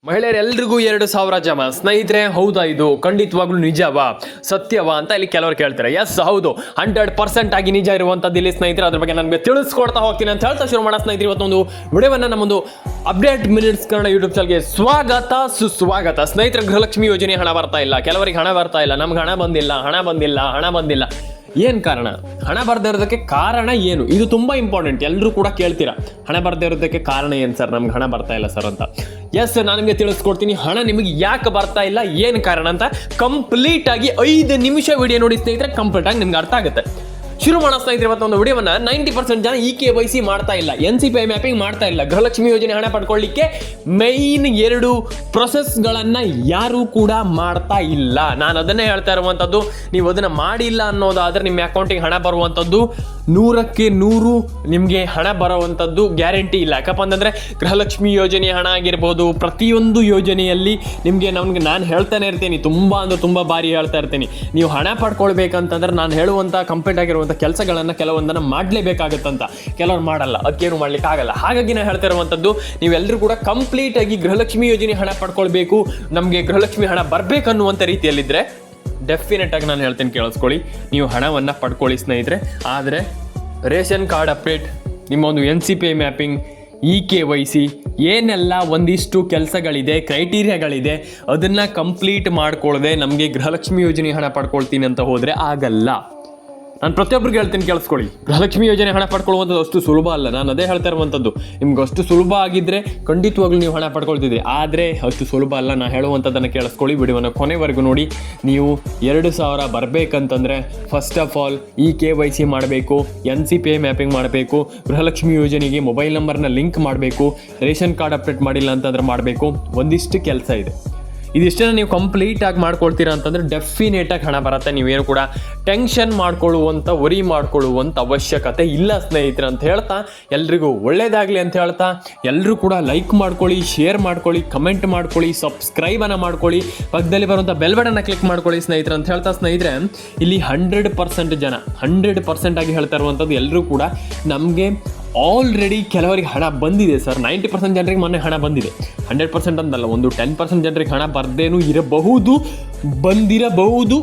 ಮಹಿಳೆಯರೆಲ್ರಿಗೂ 2,000 ಜಮ ಸ್ನೇಹಿತರೆ, ಹೌದಾ? ಇದು ಖಂಡಿತವಾಗ್ಲೂ ನಿಜವಾ, ಸತ್ಯವಾ ಅಂತ ಇಲ್ಲಿ ಕೆಲವರು ಕೇಳ್ತಾರೆ. ಎಸ್, ಹೌದು, 100% ಆಗಿ ನಿಜ ಇರುವಂಥದ್ದು ಇಲ್ಲಿ ಸ್ನೇಹಿತರೆ. ಅದ್ರ ಬಗ್ಗೆ ನನಗೆ ತಿಳಿಸ್ಕೊಡ್ತಾ ಹೋಗ್ತೀನಿ ಅಂತ ಹೇಳ್ತಾ ಶುರು ಮಾಡೋಣ ಸ್ನೇಹಿತರೆ. ಇವತ್ತೊಂದು ವಿಡಿಯೋವನ್ನು ನಮ್ಮೊಂದು ಅಪ್ಡೇಟ್ ಮಿನಿಟ್ಸ್ ಕನ್ನಡ ಯೂಟ್ಯೂಬ್ ಚಾನಲ್ಗೆ ಸ್ವಾಗತ, ಸುಸ್ವಾಗತ. ಸ್ನೇಹಿತರೆ, ಗೃಹಲಕ್ಷ್ಮಿ ಯೋಜನೆ ಹಣ ಬರ್ತಾ ಇಲ್ಲ, ಕೆಲವರಿಗೆ ಹಣ ಬರ್ತಾ ಇಲ್ಲ, ನಮ್ಗೆ ಹಣ ಬಂದಿಲ್ಲ. ಏನು ಕಾರಣ? ಹಣ ಬರ್ದೇ ಇರೋದಕ್ಕೆ ಕಾರಣ ಏನು? ಇದು ತುಂಬ ಇಂಪಾರ್ಟೆಂಟ್. ಎಲ್ಲರೂ ಕೂಡ ಕೇಳ್ತೀರಾ, ಹಣ ಬರ್ದೇ ಇರೋದಕ್ಕೆ ಕಾರಣ ಏನು ಸರ್, ನಮ್ಗೆ ಹಣ ಬರ್ತಾ ಇಲ್ಲ ಸರ್ ಅಂತ. ಎಸ್, ನಾನು ನಿಮಗೆ ತಿಳಿಸ್ಕೊಡ್ತೀನಿ ಹಣ ನಿಮಗೆ ಯಾಕೆ ಬರ್ತಾ ಇಲ್ಲ, ಏನು ಕಾರಣ ಅಂತ. ಕಂಪ್ಲೀಟ್ ಆಗಿ 5 ನಿಮಿಷ ವಿಡಿಯೋ ನೋಡಿ ಸ್ನೇಹಿತರೆ, ಕಂಪ್ಲೀಟ್ ಆಗಿ ನಿಮ್ಗೆ ಅರ್ಥ ಆಗುತ್ತೆ. ಶುರು ಮಾಡೋ ಸ್ನೇಹಿತರೆ ಇವತ್ತೊಂದು ವಿಡಿಯೋವನ್ನ. 90% ಜನ KYC ಮಾಡ್ತಾ ಇಲ್ಲ, NCPI ಮ್ಯಾಪಿಂಗ್ ಮಾಡ್ತಾ ಇಲ್ಲ. ಗೃಹಲಕ್ಷ್ಮಿ ಯೋಜನೆ ಹಣ ಪಡ್ಕೊಳ್ಳಿಕ್ಕೆ ಮೈನ್ 2 ಪ್ರೊಸೆಸ್ಗಳನ್ನು ಯಾರು ಕೂಡ ಮಾಡ್ತಾ ಇಲ್ಲ. ನಾನು ಅದನ್ನೇ ಹೇಳ್ತಾ ಇರುವಂಥದ್ದು. ನೀವು ಅದನ್ನು ಮಾಡಿಲ್ಲ ಅನ್ನೋದಾದ್ರೆ ನಿಮ್ಮ ಅಕೌಂಟಿಗೆ ಹಣ ಬರುವಂಥದ್ದು 100ಕ್ಕೆ 100 ನಿಮಗೆ ಹಣ ಬರುವಂಥದ್ದು ಗ್ಯಾರಂಟಿ ಇಲ್ಲ. ಯಾಕಪ್ಪ ಅಂತಂದರೆ ಗೃಹಲಕ್ಷ್ಮಿ ಯೋಜನೆ ಹಣ ಆಗಿರ್ಬೋದು, ಪ್ರತಿಯೊಂದು ಯೋಜನೆಯಲ್ಲಿ ನಿಮಗೆ ನಾನು ಹೇಳ್ತಾನೆ ಇರ್ತೀನಿ, ತುಂಬ ಬಾರಿ ಹೇಳ್ತಾ ಇರ್ತೀನಿ, ನೀವು ಹಣ ಪಡ್ಕೊಳ್ಬೇಕಂತಂದ್ರೆ ನಾನು ಹೇಳುವಂಥ ಕಂಪ್ಲೀಟ್ ಆಗಿರುವಂಥ ಕೆಲಸಗಳನ್ನು ಕೆಲವೊಂದನ್ನು ಮಾಡಲೇಬೇಕಾಗತ್ತಂತ. ಕೆಲವರು ಮಾಡಲ್ಲ, ಅದಕ್ಕೇನು ಮಾಡ್ಲಿಕ್ಕೆ ಆಗಲ್ಲ. ಹಾಗಾಗಿ ನಾನು ಹೇಳ್ತಾ ಇರುವಂಥದ್ದು, ನೀವೆಲ್ಲರೂ ಕೂಡ ಕಂಪ್ಲೀಟ್ ಆಗಿ ಗೃಹಲಕ್ಷ್ಮಿ ಯೋಜನೆ ಹಣ ಪಡ್ಕೊಳ್ಬೇಕು, ನಮಗೆ ಗೃಹಲಕ್ಷ್ಮಿ ಹಣ ಬರಬೇಕನ್ನುವಂಥ ರೀತಿಯಲ್ಲಿದ್ದರೆ ಡೆಫಿನೆಟ್ ಆಗಿ ನಾನು ಹೇಳ್ತೀನಿ, ಕೇಳಿಸ್ಕೊಳ್ಳಿ, ನೀವು ಹಣವನ್ನು ಪಡ್ಕೊಳ್ಳಿ ಸ್ನೇಹಿತರೆ. ಆದರೆ ರೇಷನ್ ಕಾರ್ಡ್ ಅಪ್ಡೇಟ್, ನಿಮ್ಮ ಒಂದು NCPI ಮ್ಯಾಪಿಂಗ್, KYC ಏನೆಲ್ಲ ಒಂದಿಷ್ಟು ಕೆಲಸಗಳಿದೆ, ಕ್ರೈಟೀರಿಯಾಗಳಿದೆ, ಅದನ್ನು ಕಂಪ್ಲೀಟ್ ಮಾಡ್ಕೊಳ್ಳದೆ ನಮಗೆ ಗೃಹಲಕ್ಷ್ಮಿ ಯೋಜನೆ ಹಣ ಪಡ್ಕೊಳ್ತೀನಿ ಅಂತ ಹೋದರೆ ಆಗಲ್ಲ. ನಾನು ಪ್ರತಿಯೊಬ್ಬರಿಗೆ ಹೇಳ್ತೀನಿ, ಕೇಳಿಸ್ಕೊಳ್ಳಿ, ಗೃಹಲಕ್ಷ್ಮಿ ಯೋಜನೆ ಹಣ ಪಡ್ಕೊಳ್ಳುವಂಥದ್ದು ಅಷ್ಟು ಸುಲಭ ಅಲ್ಲ. ನಾನು ಅದೇ ಹೇಳ್ತಾ ಇರುವಂಥದ್ದು, ನಿಮ್ಗೆ ಅಷ್ಟು ಸುಲಭ ಆಗಿದ್ದರೆ ಖಂಡಿತವಾಗ್ಲೂ ನೀವು ಹಣ ಪಡ್ಕೊಳ್ತಿದ್ರಿ. ಆದರೆ ಅಷ್ಟು ಸುಲಭ ಅಲ್ಲ. ನಾನು ಹೇಳುವಂಥದ್ದನ್ನು ಕೇಳಿಸ್ಕೊಳ್ಳಿ, ವಿಡಿಯೋನ ಕೊನೆವರೆಗೂ ನೋಡಿ. ನೀವು 2,000 ಬರಬೇಕಂತಂದರೆ ಫಸ್ಟ್ ಆಫ್ ಆಲ್ KYC ಮಾಡಬೇಕು, NCPI ಮ್ಯಾಪಿಂಗ್ ಮಾಡಬೇಕು, ಗೃಹಲಕ್ಷ್ಮಿ ಯೋಜನೆಗೆ ಮೊಬೈಲ್ ನಂಬರ್ನ ಲಿಂಕ್ ಮಾಡಬೇಕು, ರೇಷನ್ ಕಾರ್ಡ್ ಅಪ್ಡೇಟ್ ಮಾಡಿಲ್ಲ ಅಂತಂದರೆ ಮಾಡಬೇಕು. ಒಂದಿಷ್ಟು ಕೆಲಸ ಇದೆ. ಇದಿಷ್ಟನ್ನು ನೀವು ಕಂಪ್ಲೀಟಾಗಿ ಮಾಡ್ಕೊಳ್ತೀರಾ ಅಂತಂದರೆ ಡೆಫಿನೇಟಾಗಿ ಹಣ ಬರುತ್ತೆ. ನೀವೇನು ಕೂಡ ಟೆನ್ಷನ್ ವರಿ ಮಾಡ್ಕೊಳ್ಳುವಂಥ ಅವಶ್ಯಕತೆ ಇಲ್ಲ ಸ್ನೇಹಿತರೆ ಅಂತ ಹೇಳ್ತಾ, ಎಲ್ರಿಗೂ ಒಳ್ಳೇದಾಗಲಿ ಅಂತ ಹೇಳ್ತಾ, ಎಲ್ಲರೂ ಕೂಡ ಲೈಕ್ ಮಾಡ್ಕೊಳ್ಳಿ, ಶೇರ್ ಮಾಡ್ಕೊಳ್ಳಿ, ಕಮೆಂಟ್ ಮಾಡ್ಕೊಳ್ಳಿ, ಸಬ್ಸ್ಕ್ರೈಬನ್ನು ಮಾಡ್ಕೊಳ್ಳಿ, ಪಕ್ಕದಲ್ಲಿ ಬರುವಂಥ ಬೆಲ್ ಬಟನ್ನ ಕ್ಲಿಕ್ ಮಾಡ್ಕೊಳ್ಳಿ ಸ್ನೇಹಿತರೆ ಅಂತ ಹೇಳ್ತಾ. ಸ್ನೇಹಿತರೆ, ಇಲ್ಲಿ 100% ಜನ 100% ಆಗಿ ಹೇಳ್ತಾ ಇರುವಂಥದ್ದು, ಎಲ್ಲರೂ ಕೂಡ ನಮಗೆ ಆಲ್ರೆಡಿ ಕೆಲವರಿಗೆ ಹಣ ಬಂದಿದೆ ಸರ್. 90% ಜನರಿಗೆ ಮೊನ್ನೆ ಹಣ ಬಂದಿದೆ. 100% ಅಂತಲ್ಲ, ಒಂದು 10% ಜನರಿಗೆ ಹಣ ಬರ್ದೇನೂ ಇರಬಹುದು, ಬಂದಿರಬಹುದು,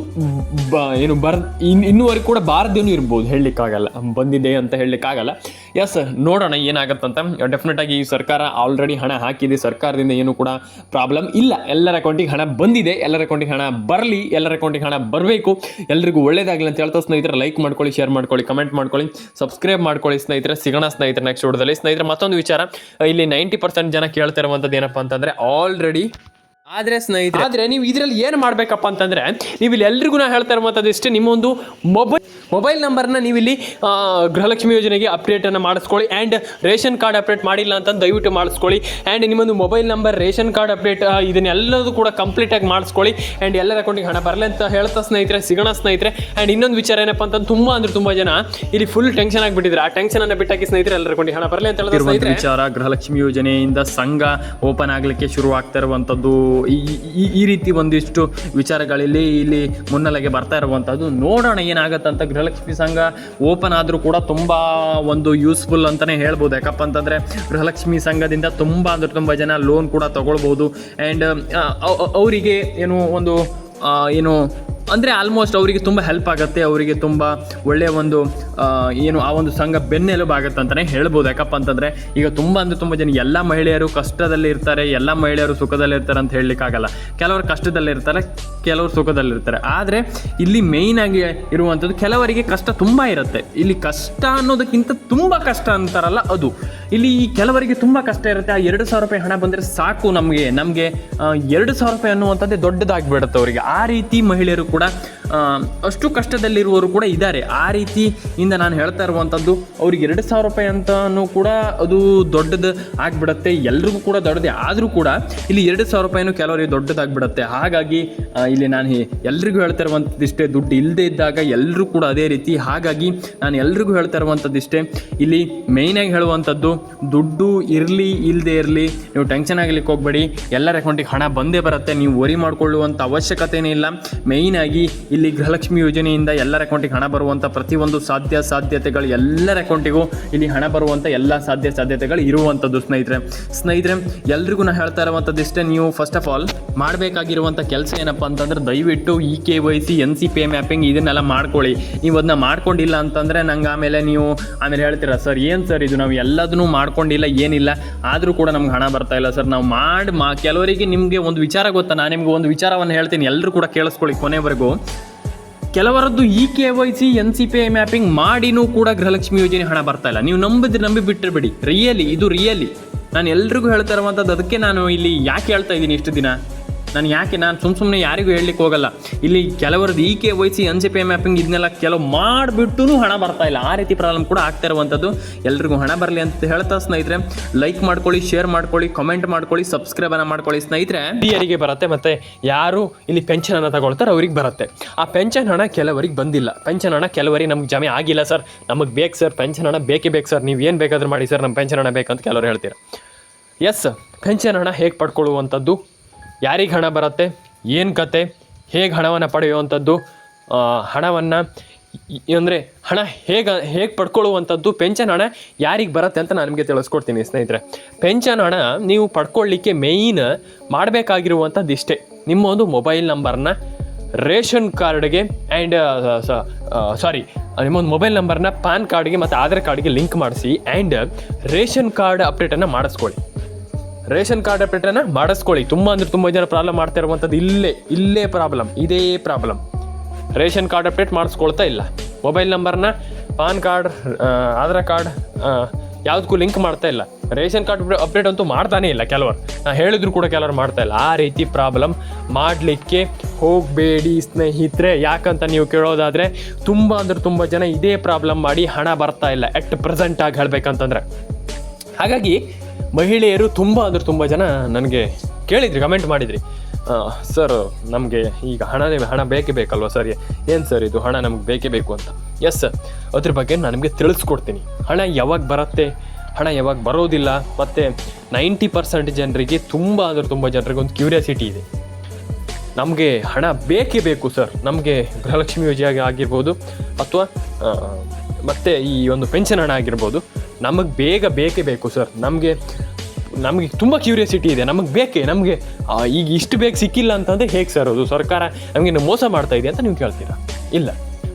ಇನ್ನೂವರೆಗೆ ಕೂಡ ಬಾರದೇನೂ ಇರ್ಬೋದು, ಹೇಳಲಿಕ್ಕಾಗಲ್ಲ. ಬಂದಿದೆ ಅಂತ ಹೇಳಲಿಕ್ಕಾಗಲ್ಲ. ಎಸ್, ನೋಡೋಣ ಏನಾಗತ್ತಂತ. ಡೆಫಿನೆಟ್ ಆಗಿ ಈ ಸರ್ಕಾರ ಆಲ್ರೆಡಿ ಹಣ ಹಾಕಿದೆ, ಸರ್ಕಾರದಿಂದ ಏನು ಕೂಡ ಪ್ರಾಬ್ಲಮ್ ಇಲ್ಲ. ಎಲ್ಲರ ಅಕೌಂಟಿಗೆ ಹಣ ಬಂದಿದೆ, ಎಲ್ಲರ ಅಕೌಂಟಿಗೆ ಹಣ ಬರಲಿ, ಎಲ್ಲರ ಅಕೌಂಟಿಗೆ ಹಣ ಬರಬೇಕು, ಎಲ್ರಿಗೂ ಒಳ್ಳೇದಾಗಲಿ ಅಂತ ಹೇಳ್ತಾ ಸ್ನೇಹಿತರೆ, ಲೈಕ್ ಮಾಡ್ಕೊಳ್ಳಿ, ಶೇರ್ ಮಾಡ್ಕೊಳ್ಳಿ, ಕಮೆಂಟ್ ಮಾಡ್ಕೊಳ್ಳಿ, ಸಬ್ಸ್ಕ್ರೈಬ್ ಮಾಡ್ಕೊಳ್ಳಿ ಸ್ನೇಹಿತರೆ. ಸಿಗೋಣ ಸ್ನೇಹಿತರೆ ನೆಕ್ಸ್ಟ್ ವಿಡಿಯೋದಲ್ಲಿ. ಸ್ನೇಹಿತರೆ, ಮತ್ತೊಂದು ವಿಚಾರ, ಇಲ್ಲಿ 90% ಜನ ಕೇಳ್ತಾ ಇರುವಂಥದ್ದು ಏನಪ್ಪ ಅಂತಂದರೆ ಆಲ್ರೆಡಿ. ಆದರೆ ನೀವು ಇದರಲ್ಲಿ ಏನು ಮಾಡಬೇಕಪ್ಪ ಅಂತಂದರೆ, ನೀವು ಇಲ್ಲಿ ಎಲ್ರಿಗೂ ನಾನು ಹೇಳ್ತಾ ಇರುವಂಥದ್ದು ಇಷ್ಟೇ, ನಿಮ್ಮೊಂದು ಮೊಬೈಲ್ ನಂಬರ್ನ ನೀವು ಇಲ್ಲಿ ಗೃಹಲಕ್ಷ್ಮಿ ಯೋಜನೆಗೆ ಅಪ್ಡೇಟನ್ನು ಮಾಡಿಸ್ಕೊಳ್ಳಿ. ಆ್ಯಂಡ್ ರೇಷನ್ ಕಾರ್ಡ್ ಅಪ್ಡೇಟ್ ಮಾಡಿಲ್ಲ ಅಂತ ದಯವಿಟ್ಟು ಮಾಡಿಸ್ಕೊಳ್ಳಿ. ಆ್ಯಂಡ್ ನಿಮ್ಮೊಂದು mobile number, ration card update, ಇದನ್ನೆಲ್ಲದೂ ಕೂಡ ಕಂಪ್ಲೀಟಾಗಿ ಮಾಡಿಸ್ಕೊಳ್ಳಿ. ಆ್ಯಂಡ್ ಎಲ್ಲರ ಅಕೌಂಟಿಗೆ ಹಣ ಬರಲಿ ಅಂತ ಹೇಳ್ತಾ ಸ್ನೇಹಿತರೆ, ಸಿಗೋಣ ಸ್ನೇಹಿತರೆ. ಆ್ಯಂಡ್ ಇನ್ನೊಂದು ವಿಚಾರ ಏನಪ್ಪ ಅಂತಂದ್ರೆ, ತುಂಬ ಜನ ಇಲ್ಲಿ ಫುಲ್ ಟೆನ್ಷನ್ ಆಗಿಬಿಟ್ಟಿದ್ರೆ, ಆ ಟೆನ್ಷನನ್ನು ಬಿಟ್ಟಾಕಿ ಸ್ನೇಹಿತರೆ, ಎಲ್ಲರ ಅಕೌಂಟಿಗೆ ಹಣ ಬರಲಿ ಅಂತ ಹೇಳ್ತಾ ವಿಚಾರ. ಗೃಹಲಕ್ಷ್ಮಿ ಯೋಜನೆಯಿಂದ ಸಂಘ ಓಪನ್ ಆಗಲಿಕ್ಕೆ ಶುರು ಆಗ್ತಾ ಇರುವಂಥದ್ದು, ಈ ರೀತಿ ಒಂದಿಷ್ಟು ವಿಚಾರಗಳಲ್ಲಿ ಮುನ್ನೆಲೆಗೆ ಬರ್ತಾ ಇರುವಂಥದ್ದು. ನೋಡೋಣ ಏನಾಗತ್ತಂತ. ಗೃಹಲಕ್ಷ್ಮಿ ಸಂಘ ಓಪನ್ ಆದರೂ ಕೂಡ ತುಂಬ ಒಂದು ಯೂಸ್ಫುಲ್ ಅಂತಲೇ ಹೇಳ್ಬೋದು. ಯಾಕಪ್ಪ ಅಂತಂದರೆ ಗೃಹಲಕ್ಷ್ಮಿ ಸಂಘದಿಂದ ತುಂಬ ಜನ ಲೋನ್ ಕೂಡ ತಗೊಳ್ಬೋದು. ಆ್ಯಂಡ್ ಅವರಿಗೆ ಅಂದರೆ ಆಲ್ಮೋಸ್ಟ್ ಅವರಿಗೆ ತುಂಬ ಹೆಲ್ಪ್ ಆಗುತ್ತೆ, ಅವರಿಗೆ ತುಂಬ ಒಳ್ಳೆಯ ಒಂದು ಆ ಒಂದು ಸಂಘ ಬೆನ್ನೆಲುಬಾಗುತ್ತೆ ಅಂತಲೇ ಹೇಳ್ಬೋದು. ಯಾಕಪ್ಪ ಅಂತಂದರೆ ಈಗ ತುಂಬ ಜನ, ಎಲ್ಲ ಮಹಿಳೆಯರು ಕಷ್ಟದಲ್ಲಿ ಇರ್ತಾರೆ, ಎಲ್ಲ ಮಹಿಳೆಯರು ಸುಖದಲ್ಲಿರ್ತಾರೆ ಅಂತ ಹೇಳಲಿಕ್ಕಾಗಲ್ಲ. ಕೆಲವರು ಕಷ್ಟದಲ್ಲಿರ್ತಾರೆ, ಕೆಲವರು ಸುಖದಲ್ಲಿರ್ತಾರೆ. ಆದರೆ ಇಲ್ಲಿ ಮೇಯ್ನಾಗಿ ಇರುವಂಥದ್ದು, ಕೆಲವರಿಗೆ ಕಷ್ಟ ತುಂಬ ಇರುತ್ತೆ. ಇಲ್ಲಿ ಕಷ್ಟ ಅನ್ನೋದಕ್ಕಿಂತ ತುಂಬ ಕಷ್ಟ ಅಂತಾರಲ್ಲ ಅದು. ಇಲ್ಲಿ ಕೆಲವರಿಗೆ ತುಂಬ ಕಷ್ಟ ಇರುತ್ತೆ. ಆ 2,000 ರೂಪಾಯಿ ಹಣ ಬಂದರೆ ಸಾಕು, ನಮಗೆ 2,000 ರೂಪಾಯಿ ಅನ್ನುವಂಥದ್ದೇ ದೊಡ್ಡದಾಗಿಬಿಡುತ್ತೆ ಅವರಿಗೆ. ಆ ರೀತಿ ಮಹಿಳೆಯರು ಕೂಡ ಅಷ್ಟು ಕಷ್ಟದಲ್ಲಿರುವವರು ಕೂಡ ಇದ್ದಾರೆ. ಆ ರೀತಿಯಿಂದ ನಾನು ಹೇಳ್ತಾ ಇರುವಂಥದ್ದು, ಅವ್ರಿಗೆ 2,000 ರೂಪಾಯಿ ಅಂತಲೂ ಕೂಡ ಅದು ದೊಡ್ಡದು ಆಗಿಬಿಡುತ್ತೆ. ಎಲ್ರಿಗೂ ಕೂಡ ದೊಡ್ಡದೇ ಆದರೂ ಕೂಡ ಇಲ್ಲಿ 2,000 ರೂಪಾಯಿನೂ ಕೆಲವರಿಗೆ ದೊಡ್ಡದಾಗಿಬಿಡುತ್ತೆ. ಹಾಗಾಗಿ ಇಲ್ಲಿ ನಾನು ಎಲ್ರಿಗೂ ಹೇಳ್ತಾ ಇರುವಂಥದ್ದಿಷ್ಟೇ, ದುಡ್ಡು ಇಲ್ಲದೇ ಇದ್ದಾಗ ಎಲ್ಲರೂ ಕೂಡ ಅದೇ ರೀತಿ. ಹಾಗಾಗಿ ನಾನು ಎಲ್ರಿಗೂ ಹೇಳ್ತಾ ಇರುವಂಥದ್ದಿಷ್ಟೇ, ಇಲ್ಲಿ ಮೇಯ್ನಾಗಿ ಹೇಳುವಂಥದ್ದು, ದುಡ್ಡು ಇರಲಿ ಇಲ್ಲದೇ ಇರಲಿ, ನೀವು ಟೆನ್ಷನ್ ಆಗಲಿಕ್ಕೆ ಹೋಗಬೇಡಿ. ಎಲ್ಲರ ಅಕೌಂಟಿಗೆ ಹಣ ಬಂದೇ ಬರುತ್ತೆ, ನೀವು ವರಿ ಮಾಡಿಕೊಳ್ಳುವಂಥ ಅವಶ್ಯಕತೆಯೇ ಇಲ್ಲ. ಮೇಯ್ನಾಗಿ ಇಲ್ಲಿ ಗೃಹಲಕ್ಷ್ಮಿ ಯೋಜನೆಯಿಂದ ಎಲ್ಲರ ಅಕೌಂಟಿಗೆ ಹಣ ಬರುವಂಥ ಪ್ರತಿಯೊಂದು ಸಾಧ್ಯತೆಗಳು ಎಲ್ಲರ ಅಕೌಂಟಿಗೂ ಇಲ್ಲಿ ಹಣ ಬರುವಂಥ ಎಲ್ಲ ಸಾಧ್ಯತೆಗಳು ಇರುವಂಥದ್ದು ಸ್ನೇಹಿತರೆ ಎಲ್ರಿಗೂ ನಾನು ಹೇಳ್ತಾ ಇರುವಂಥದ್ದು ಇಷ್ಟೇ. ನೀವು ಫಸ್ಟ್ ಆಫ್ ಆಲ್ ಮಾಡಬೇಕಾಗಿರುವಂಥ ಕೆಲಸ ಏನಪ್ಪ ಅಂತಂದ್ರೆ ದಯವಿಟ್ಟು KYC NCPA ಮ್ಯಾಪಿಂಗ್ ಇದನ್ನೆಲ್ಲ ಮಾಡ್ಕೊಳ್ಳಿ. ನೀವು ಅದನ್ನ ಮಾಡ್ಕೊಂಡಿಲ್ಲ ಅಂತಂದರೆ ನಂಗೆ ಆಮೇಲೆ ಹೇಳ್ತೀರಾ ಸರ್ ಏನು ಸರ್ ಇದು ನಾವು ಎಲ್ಲದನ್ನೂ ಮಾಡ್ಕೊಂಡಿಲ್ಲ ಏನಿಲ್ಲ ಆದರೂ ಕೂಡ ನಮ್ಗೆ ಹಣ ಬರ್ತಾ ಇಲ್ಲ ಸರ್. ನಾವು ಕೆಲವರಿಗೆ ನಿಮಗೆ ಒಂದು ವಿಚಾರ ಗೊತ್ತಾ, ನಾನು ನಿಮ್ಗೆ ಒಂದು ವಿಚಾರವನ್ನು ಹೇಳ್ತೀನಿ, ಎಲ್ಲರೂ ಕೂಡ ಕೇಳಿಸ್ಕೊಳ್ಳಿ ಕೊನೆವರೆಗೂ. ಕೆಲವರದ್ದು KYC NCPA ಮ್ಯಾಪಿಂಗ್ ಮಾಡಿನೂ ಕೂಡ ಗೃಹಲಕ್ಷ್ಮಿ ಯೋಜನೆ ಹಣ ಬರ್ತಾ ಇಲ್ಲ. ನೀವು ನಂಬಿ ಬಿಟ್ಟರೆ ಬಿಡಿ, ಇದು ರಿಯಲಿ ನಾನು ಎಲ್ರಿಗೂ ಹೇಳ್ತಾ ಇರುವಂಥದ್ದು. ಅದಕ್ಕೆ ನಾನು ಇಲ್ಲಿ ಯಾಕೆ ಹೇಳ್ತಾ ಇದ್ದೀನಿ ಇಷ್ಟು ದಿನ, ನಾನು ಸುಮ್ಮನೆ ಯಾರಿಗೂ ಹೇಳಲಿಕ್ಕೆ ಹೋಗಲ್ಲ. ಇಲ್ಲಿ ಕೆಲವರದ್ದು KYC NCPA ಮ್ಯಾಪಿಂಗ್ ಇದನ್ನೆಲ್ಲ ಕೆಲವು ಮಾಡಿಬಿಟ್ಟು ಹಣ ಬರ್ತಾ ಇಲ್ಲ, ಆ ರೀತಿ ಪ್ರಾಬ್ಲಮ್ ಕೂಡ ಆಗ್ತಾ ಇರುವಂಥದ್ದು. ಎಲ್ರಿಗೂ ಹಣ ಬರಲಿ ಅಂತ ಹೇಳ್ತಾ ಸ್ನೇಹಿತರೆ, ಲೈಕ್ ಮಾಡ್ಕೊಳ್ಳಿ, ಶೇರ್ ಮಾಡ್ಕೊಳ್ಳಿ, ಕಮೆಂಟ್ ಮಾಡ್ಕೊಳ್ಳಿ, ಸಬ್ಸ್ಕ್ರೈಬನ್ನು ಮಾಡ್ಕೊಳ್ಳಿ ಸ್ನೇಹಿತರೆ. ಯಾರಿಗೆ ಬರುತ್ತೆ ಮತ್ತು ಯಾರು ಇಲ್ಲಿ ಪೆನ್ಷನನ್ನು ತಗೊಳ್ತಾರೆ ಅವ್ರಿಗೆ ಬರುತ್ತೆ. ಆ ಪೆನ್ಷನ್ ಹಣ ಕೆಲವರಿಗೆ ಬಂದಿಲ್ಲ, ಪೆನ್ಷನ್ ಹಣ ಕೆಲವರಿಗೆ ನಮ್ಗೆ ಜಮೆ ಆಗಿಲ್ಲ ಸರ್, ನಮಗೆ ಬೇಕು ಸರ್ ಪೆನ್ಷನ್ ಹಣ ಬೇಕೇ ಬೇಕು ಸರ್, ನೀವು ಏನು ಬೇಕಾದರೂ ಮಾಡಿ ಸರ್ ನಮ್ಮ ಪೆನ್ಷನ್ ಹಣ ಬೇಕಂತ ಕೆಲವರು ಹೇಳ್ತೀರಾ. ಎಸ್, ಪೆನ್ಷನ್ ಹಣ ಹೇಗೆ ಪಡ್ಕೊಳ್ಳುವಂಥದ್ದು, ಯಾರಿಗೆ ಹಣ ಬರುತ್ತೆ, ಏನು ಕತೆ, ಹೇಗೆ ಹಣವನ್ನು ಪಡೆಯುವಂಥದ್ದು, ಹಣವನ್ನು ಅಂದರೆ ಹಣ ಹೇಗೆ ಪಡ್ಕೊಳ್ಳುವಂಥದ್ದು, ಪೆನ್ಷನ್ ಹಣ ಯಾರಿಗೆ ಬರುತ್ತೆ ಅಂತ ನಾನು ನಿಮಗೆ ತಿಳಿಸ್ಕೊಡ್ತೀನಿ ಸ್ನೇಹಿತರೆ. ಪೆನ್ಷನ್ ಹಣ ನೀವು ಪಡ್ಕೊಳ್ಳಿಕ್ಕೆ ಮೇಯ್ನ್ ಮಾಡಬೇಕಾಗಿರುವಂಥದ್ದು ಇಷ್ಟೇ. ನಿಮ್ಮ ಒಂದು ಮೊಬೈಲ್ ನಂಬರ್ನ ರೇಷನ್ ಕಾರ್ಡ್ಗೆ ನಿಮ್ಮೊಂದು ಮೊಬೈಲ್ ನಂಬರ್ನ ಪಾನ್ ಕಾರ್ಡ್ಗೆ ಮತ್ತು ಆಧಾರ್ ಕಾರ್ಡ್ಗೆ ಲಿಂಕ್ ಮಾಡಿಸಿ ಆ್ಯಂಡ್ ರೇಷನ್ ಕಾರ್ಡ್ ಅಪ್ಡೇಟನ್ನು ಮಾಡಿಸ್ಕೊಳ್ಳಿ. ತುಂಬ ಜನ ಪ್ರಾಬ್ಲಮ್ ಮಾಡ್ತಾ ಇರುವಂಥದ್ದು ಇದೇ ಪ್ರಾಬ್ಲಮ್. ರೇಷನ್ ಕಾರ್ಡ್ ಅಪ್ಡೇಟ್ ಮಾಡಿಸ್ಕೊಳ್ತಾ ಇಲ್ಲ, ಮೊಬೈಲ್ ನಂಬರ್ನ ಪಾನ್ ಕಾರ್ಡ್ ಆಧಾರ್ ಕಾರ್ಡ್ ಯಾವುದಕ್ಕೂ ಲಿಂಕ್ ಮಾಡ್ತಾ ಇಲ್ಲ, ರೇಷನ್ ಕಾರ್ಡ್ ಅಪ್ಡೇಟ್ ಅಂತೂ ಮಾಡ್ತಾನೇ ಇಲ್ಲ ಕೆಲವರು, ನಾನು ಹೇಳಿದ್ರು ಕೂಡ ಕೆಲವರು ಮಾಡ್ತಾ ಇಲ್ಲ. ಆ ರೀತಿ ಪ್ರಾಬ್ಲಮ್ ಮಾಡಲಿಕ್ಕೆ ಹೋಗಬೇಡಿ ಸ್ನೇಹಿತರೆ. ಯಾಕಂತ ನೀವು ಕೇಳೋದಾದರೆ ತುಂಬ ಜನ ಇದೇ ಪ್ರಾಬ್ಲಮ್ ಮಾಡಿ ಹಣ ಬರ್ತಾ ಇಲ್ಲ ಎಟ್ ಪ್ರೆಸೆಂಟಾಗಿ ಹೇಳಬೇಕಂತಂದರೆ. ಹಾಗಾಗಿ ಮಹಿಳೆಯರು ತುಂಬ ಜನ ನನಗೆ ಕೇಳಿದ್ರಿ, ಕಮೆಂಟ್ ಮಾಡಿದ್ರಿ, ಸರ್ ನಮಗೆ ಈಗ ಹಣ ಬೇಕೇ ಬೇಕಲ್ವ ಸರ್, ಏನು ಸರ್ ಇದು ಹಣ ನಮ್ಗೆ ಬೇಕೇ ಬೇಕು ಅಂತ. ಎಸ್, ಅದ್ರ ಬಗ್ಗೆ ನಾನು ನಿಮಗೆ ತಿಳಿಸ್ಕೊಡ್ತೀನಿ. ಹಣ ಯಾವಾಗ ಬರುತ್ತೆ, ಹಣ ಯಾವಾಗ ಬರೋದಿಲ್ಲ, ಮತ್ತು 90% ಜನರಿಗೆ ತುಂಬ ಜನರಿಗೆ ಒಂದು ಕ್ಯೂರಿಯಾಸಿಟಿ ಇದೆ, ನಮಗೆ ಹಣ ಬೇಕೇ ಬೇಕು ಸರ್, ನಮಗೆ ಗೃಹಲಕ್ಷ್ಮಿ ಯೋಜನೆ ಆಗಿರ್ಬೋದು ಅಥವಾ ಮತ್ತು ಈ ಒಂದು ಪೆನ್ಷನ್ ಹಣ ಆಗಿರ್ಬೋದು, ನಮಗೆ ಬೇಕೇ ಬೇಕು ಸರ್, ನಮಗೆ ತುಂಬ ಕ್ಯೂರಿಯಾಸಿಟಿ ಇದೆ, ನಮಗೆ ಈಗ ಇಷ್ಟು ಬೇಗ ಸಿಕ್ಕಿಲ್ಲ ಅಂತಂದರೆ ಹೇಗೆ ಸರ್ ಅದು, ಸರ್ಕಾರ ನಮಗೆ ಮೋಸ ಮಾಡ್ತಾ ಇದೆ ಅಂತ ನೀವು ಕೇಳ್ತೀರಾ. ಇಲ್ಲ,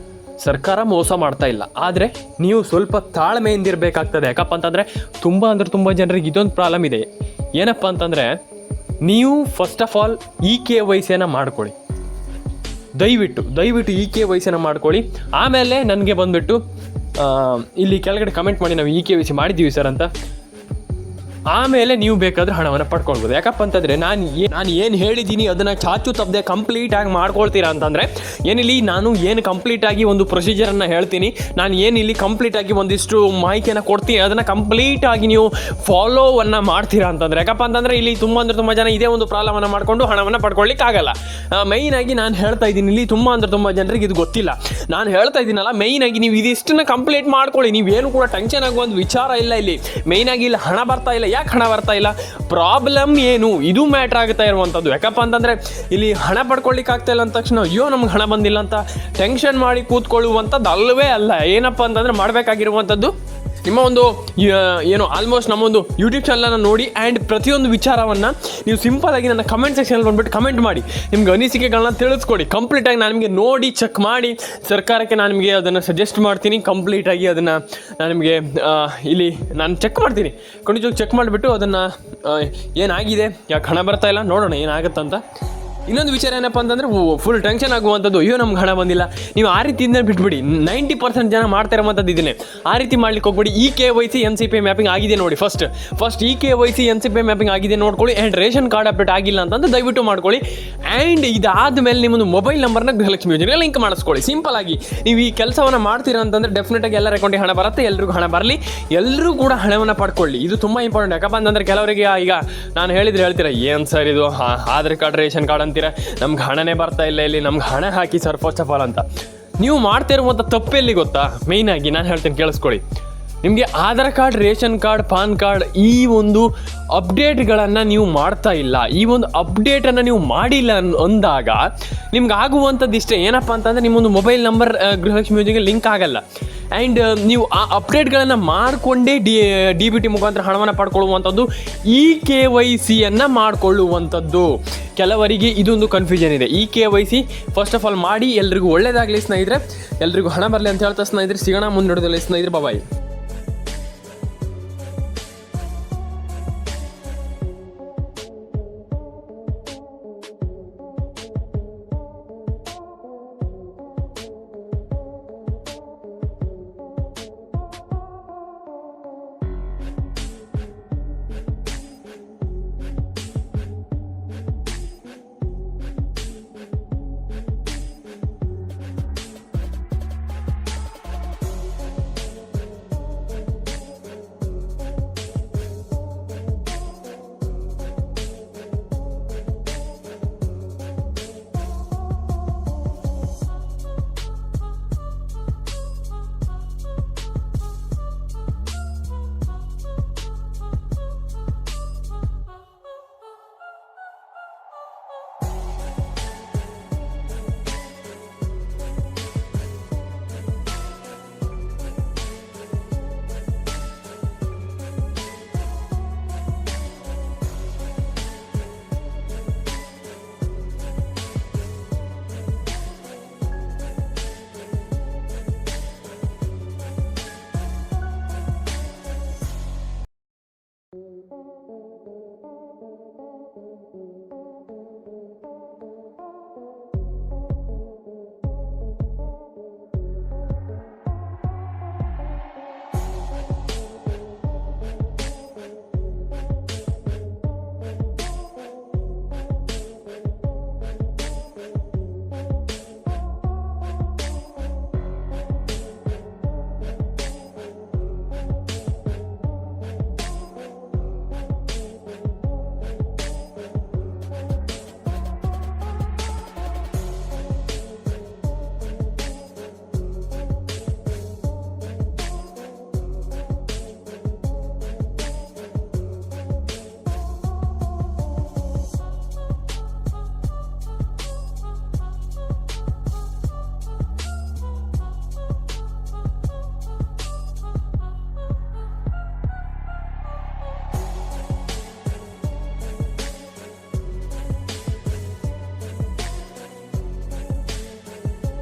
ಸರ್ಕಾರ ಮೋಸ ಮಾಡ್ತಾ ಇಲ್ಲ, ಆದರೆ ನೀವು ಸ್ವಲ್ಪ ತಾಳ್ಮೆಯಿಂದಿರಬೇಕಾಗ್ತದೆ. ಯಾಕಪ್ಪ ಅಂತಂದರೆ ತುಂಬ ಜನರಿಗೆ ಇದೊಂದು ಪ್ರಾಬ್ಲಮ್ ಇದೆ. ಏನಪ್ಪ ಅಂತಂದರೆ, ನೀವು ಫಸ್ಟ್ ಆಫ್ ಆಲ್ KYCಯನ್ನು ಮಾಡ್ಕೊಳ್ಳಿ, ದಯವಿಟ್ಟು KYCಯನ್ನು ಮಾಡ್ಕೊಳ್ಳಿ. ಆಮೇಲೆ ನನಗೆ ಬಂದುಬಿಟ್ಟು ಇಲ್ಲಿ ಕೆಳಗಡೆ ಕಮೆಂಟ್ ಮಾಡಿ, ನಾವು KYC ಮಾಡಿದ್ದೀವಿ ಸರ್ ಅಂತ. ಆಮೇಲೆ ನೀವು ಬೇಕಾದರೆ ಹಣವನ್ನು ಪಡ್ಕೊಳ್ಬೋದು. ಯಾಕಪ್ಪ ಅಂತಂದರೆ ನಾನು ಏನು ಹೇಳಿದ್ದೀನಿ ಅದನ್ನು ಚಾಚು ತಪ್ಪದೆ ಕಂಪ್ಲೀಟಾಗಿ ಮಾಡ್ಕೊಳ್ತೀರಾ ಅಂತಂದರೆ, ಏನಿಲ್ಲಿ ನಾನು ಏನು ಕಂಪ್ಲೀಟಾಗಿ ಒಂದು ಪ್ರೊಸೀಜರನ್ನು ಹೇಳ್ತೀನಿ, ನಾನು ಏನಿಲ್ಲಿ ಕಂಪ್ಲೀಟಾಗಿ ಒಂದಿಷ್ಟು ಮಾಹಿತಿಯನ್ನು ಕೊಡ್ತೀನಿ, ಅದನ್ನು ಕಂಪ್ಲೀಟಾಗಿ ನೀವು ಫಾಲೋವನ್ನು ಮಾಡ್ತೀರಾ ಅಂತಂದರೆ. ಯಾಕಪ್ಪ ಅಂತಂದರೆ ಇಲ್ಲಿ ತುಂಬ ಜನ ಇದೇ ಒಂದು ಪ್ರಾಬ್ಲಮನ್ನು ಮಾಡಿಕೊಂಡು ಹಣವನ್ನು ಪಡ್ಕೊಳ್ಳಿಕ್ಕಾಗಲ್ಲ. ಮೈನಾಗಿ ನಾನು ಹೇಳ್ತಾ ಇದ್ದೀನಿ, ಇಲ್ಲಿ ತುಂಬ ಜನರಿಗೆ ಇದು ಗೊತ್ತಿಲ್ಲ. ನಾನು ಹೇಳ್ತಾ ಇದ್ದೀನಲ್ಲ, ಮೈನಾಗಿ ನೀವು ಇದಿಷ್ಟನ್ನು ಕಂಪ್ಲೀಟ್ ಮಾಡ್ಕೊಳ್ಳಿ, ನೀವೇನು ಕೂಡ ಟೆನ್ಷನ್ ಆಗುವ ಒಂದು ವಿಚಾರ ಇಲ್ಲ. ಇಲ್ಲಿ ಮೈನಾಗಿ ಇಲ್ಲಿ ಹಣ ಬರ್ತಾ ಇಲ್ಲ, ಯಾಕೆ ಹಣ ಬರ್ತಾ ಇಲ್ಲ, ಪ್ರಾಬ್ಲಮ್ ಏನು, ಇದು ಮ್ಯಾಟ್ರ್ ಆಗುತ್ತಾ ಇರುವಂಥದ್ದು. ಯಾಕಪ್ಪ ಅಂತಂದರೆ ಇಲ್ಲಿ ಹಣ ಪಡ್ಕೊಳ್ಳಿಕ್ಕೆ ಆಗ್ತಾ ಇಲ್ಲ ಅಂದ ತಕ್ಷಣ ಅಯ್ಯೋ ನಮ್ಗೆ ಹಣ ಬಂದಿಲ್ಲ ಅಂತ ಟೆನ್ಷನ್ ಮಾಡಿ ಕೂತ್ಕೊಳ್ಳುವಂಥದ್ದು ಅಲ್ಲವೇ ಅಲ್ಲ. ಏನಪ್ಪ ಅಂತಂದರೆ ಮಾಡಬೇಕಾಗಿರುವಂಥದ್ದು ನಿಮ್ಮ ಒಂದು ಆಲ್ಮೋಸ್ಟ್ ನಮ್ಮೊಂದು ಯೂಟ್ಯೂಬ್ ಚಾನಲನ್ನು ನೋಡಿ ಆ್ಯಂಡ್ ಪ್ರತಿಯೊಂದು ವಿಚಾರವನ್ನು ನೀವು ಸಿಂಪಲಾಗಿ ನನ್ನ ಕಮೆಂಟ್ ಸೆಕ್ಷನಲ್ಲಿ ಬಂದುಬಿಟ್ಟು ಕಮೆಂಟ್ ಮಾಡಿ, ನಿಮ್ಗೆ ಅನಿಸಿಕೆಗಳನ್ನ ತಿಳಿಸ್ಕೊಡಿ. ಕಂಪ್ಲೀಟಾಗಿ ನಾನು ನಿಮಗೆ ನೋಡಿ ಚೆಕ್ ಮಾಡಿ ಸರ್ಕಾರಕ್ಕೆ ನಾನು ನಿಮಗೆ ಅದನ್ನು ಸಜೆಸ್ಟ್ ಮಾಡ್ತೀನಿ. ಕಂಪ್ಲೀಟಾಗಿ ಅದನ್ನು ನಾನು ನಿಮಗೆ ಇಲ್ಲಿ ನಾನು ಚೆಕ್ ಮಾಡ್ತೀನಿ, ಖಂಡಿತವಾಗಿ ಚೆಕ್ ಮಾಡಿಬಿಟ್ಟು ಅದನ್ನು ಏನಾಗಿದೆ, ಯಾಕೆ ಹಣ ಬರ್ತಾ ಇಲ್ಲ ನೋಡೋಣ ಏನಾಗುತ್ತಂತ. ಇನ್ನೊಂದು ವಿಚಾರ ಏನಪ್ಪ ಅಂತಂದರೆ ಫುಲ್ ಟೆನ್ಷನ್ ಆಗುವಂಥದ್ದು, ಅಯ್ಯೋ ನಮ್ಗೆ ಹಣ ಬಂದಿಲ್ಲ. ನೀವು ಆ ರೀತಿಯಿಂದ ಬಿಟ್ಬಿಡಿ. 90% ಜನ ಮಾಡ್ತಾ ಇರೋವಂಥದ್ದು ಇದನ್ನೇ. ಆ ರೀತಿ ಮಾಡ್ಲಿಕ್ಕೆ ಹೋಗ್ಬಿಡಿ. KYC NCPA ಮ್ಯಾಪಿಂಗ್ ಆಗಿದೆ ನೋಡಿ, ಫಸ್ಟ್ KYC NCPA ಮ್ಯಾಪಿಂಗ್ ಆಗಿದೆ ನೋಡ್ಕೊಳ್ಳಿ. ಆ್ಯಂಡ್ ರೇಷನ್ ಕಾರ್ಡ್ ಅಪ್ಡೇಟ್ ಆಗಿಲ್ಲ ಅಂತಂದ್ರೆ ದಯವಿಟ್ಟು ಮಾಡ್ಕೊಳ್ಳಿ. ಆ್ಯಂಡ್ ಇದಾದ ಮೇಲೆ ನಿಮ್ಮೊಂದು ಮೊಬೈಲ್ ನಂಬರ್ನ ಗೃಹಲಕ್ಷ್ಮಿ ಯೋಜನೆಗೆ ಲಿಂಕ್ ಮಾಡಿಸ್ಕೊಳ್ಳಿ. ಸಿಂಪಲ್ ಆಗಿ ನೀವು ಈ ಕೆಲಸವನ್ನು ಮಾಡ್ತೀರಾ ಅಂತಂದರೆ ಡೆಫಿನೆಟಾಗಿ ಎಲ್ಲರ ಅಕೌಂಟಿಗೆ ಹಣ ಬರುತ್ತೆ, ಎಲ್ರಿಗೂ ಹಣ ಬರಲಿ, ಎಲ್ಲರೂ ಕೂಡ ಹಣವನ್ನು ಪಡ್ಕೊಳ್ಳಿ. ಇದು ತುಂಬ ಇಂಪಾರ್ಟೆಂಟ್. ಯಾಕಪ್ಪ ಅಂತಂದರೆ ಕೆಲವರಿಗೆ ಈಗ ನಾನು ಹೇಳ್ತೀರಾ ಏನು ಸರ್ ಇದು ಆಧಾರ್ ಕಾರ್ಡ್ ರೇಷನ್ ಕಾರ್ಡ್ ಅಂತೀರ, ನಮ್ಗೆ ಹಣನೇ ಬರ್ತಾ ಇಲ್ಲ, ಇಲ್ಲಿ ನಮ್ಗೆ ಹಣ ಹಾಕಿ ಸರ್ ಫಸ್ಟ್ ಆಫ್ ಆಲ್ ಅಂತ. ನೀವು ಮಾಡ್ತಾ ಇರುವಂಥ ತಪ್ಪೆಲ್ಲಿ ಗೊತ್ತಾ, ಮೇಯ್ನಾಗಿ ನಾನು ಹೇಳ್ತೀನಿ ಕೇಳಿಸ್ಕೊಳ್ಳಿ. ನಿಮಗೆ Aadhaar card, ration card, PAN card ಈ ಒಂದು ಅಪ್ಡೇಟ್ಗಳನ್ನು ನೀವು ಮಾಡ್ತಾ ಇಲ್ಲ, ಈ ಒಂದು ಅಪ್ಡೇಟನ್ನು ನೀವು ಮಾಡಿಲ್ಲ ಅಂದಾಗ ನಿಮ್ಗೆ ಆಗುವಂಥದ್ದು ಇಷ್ಟೇ, ಏನಪ್ಪ ಅಂತಂದರೆ ನಿಮ್ಮೊಂದು ಮೊಬೈಲ್ ನಂಬರ್ ಗೃಹಲಕ್ಷ್ಮಿ ಯೋಜನೆಗೆ ಲಿಂಕ್ ಆಗಲ್ಲ. ಆ್ಯಂಡ್ ನೀವು ಆ ಅಪ್ಡೇಟ್ಗಳನ್ನು ಮಾಡಿಕೊಂಡೇ ಡಿ ಬಿ ಟಿ ಮುಖಾಂತರ ಹಣವನ್ನು ಪಡ್ಕೊಳ್ಳುವಂಥದ್ದು, KYC ಮಾಡಿಕೊಳ್ಳುವಂಥದ್ದು. ಕೆಲವರಿಗೆ ಇದೊಂದು ಕನ್ಫ್ಯೂಷನ್ ಇದೆ. KYC ಫಸ್ಟ್ ಆಫ್ ಆಲ್ ಮಾಡಿ ಎಲ್ರಿಗೂ ಒಳ್ಳೆಯದಾಗಲಿ ಸ್ನೇಹಿತರೆ, ಎಲ್ರಿಗೂ ಹಣ ಬರಲಿ ಅಂತ ಹೇಳ್ತಾ ಸ್ನೇಹಿತರೆ, ಸಿಗೋಣ ಮುಂದಿಡೋದಲ್ಲಿ ಸ್ನೇಹಿತರೆ. ಬಾಯ್.